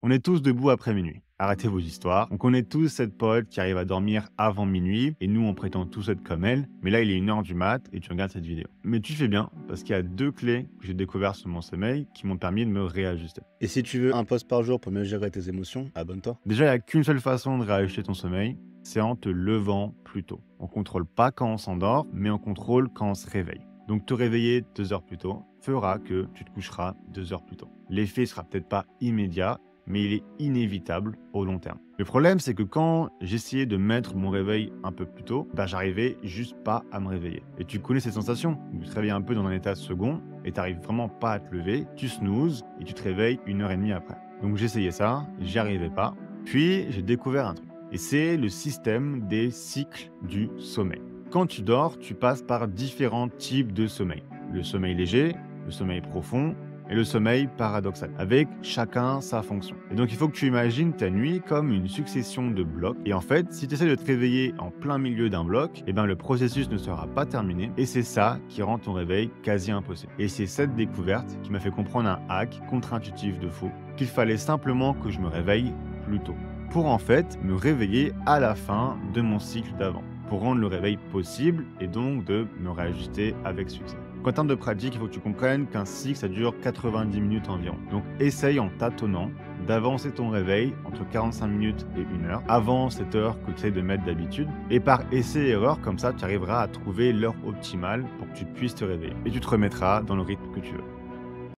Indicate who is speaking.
Speaker 1: On est tous debout après minuit. Arrêtez vos histoires. On connaît tous cette pote qui arrive à dormir avant minuit et nous on prétend tous être comme elle. Mais là il est 1 heure du mat et tu regardes cette vidéo. Mais tu fais bien parce qu'il y a 2 clés que j'ai découvertes sur mon sommeil qui m'ont permis de me réajuster.
Speaker 2: Et si tu veux un post par jour pour mieux gérer tes émotions, abonne-toi.
Speaker 1: Déjà, il n'y a qu'une seule façon de réajuster ton sommeil, c'est en te levant plus tôt. On contrôle pas quand on s'endort, mais on contrôle quand on se réveille. Donc te réveiller 2 heures plus tôt fera que tu te coucheras 2 heures plus tôt. L'effet sera peut-être pas immédiat, mais il est inévitable au long terme. Le problème, c'est que quand j'essayais de mettre mon réveil un peu plus tôt, j'arrivais juste pas à me réveiller. Et tu connais cette sensation, où tu te réveilles un peu dans un état second et tu n'arrives vraiment pas à te lever, tu snoozes et tu te réveilles 1 heure et demie après. Donc j'essayais ça, j'y arrivais pas. Puis j'ai découvert un truc. Et c'est le système des cycles du sommeil. Quand tu dors, tu passes par différents types de sommeil. Le sommeil léger, le sommeil profond et le sommeil paradoxal, avec chacun sa fonction. Et donc il faut que tu imagines ta nuit comme une succession de blocs. Et en fait, si tu essaies de te réveiller en plein milieu d'un bloc, le processus ne sera pas terminé. Et c'est ça qui rend ton réveil quasi impossible. Et c'est cette découverte qui m'a fait comprendre un hack contre-intuitif de fou, qu'il fallait simplement que je me réveille plus tôt, pour en fait me réveiller à la fin de mon cycle d'avant, pour rendre le réveil possible et donc de me réajuster avec succès. En termes de pratique, il faut que tu comprennes qu'un cycle, ça dure 90 minutes environ. Donc essaye en tâtonnant d'avancer ton réveil entre 45 minutes et 1 heure, avant cette heure que tu essaies de mettre d'habitude. Et par essai et erreur, comme ça, tu arriveras à trouver l'heure optimale pour que tu puisses te réveiller. Et tu te remettras dans le rythme que tu veux.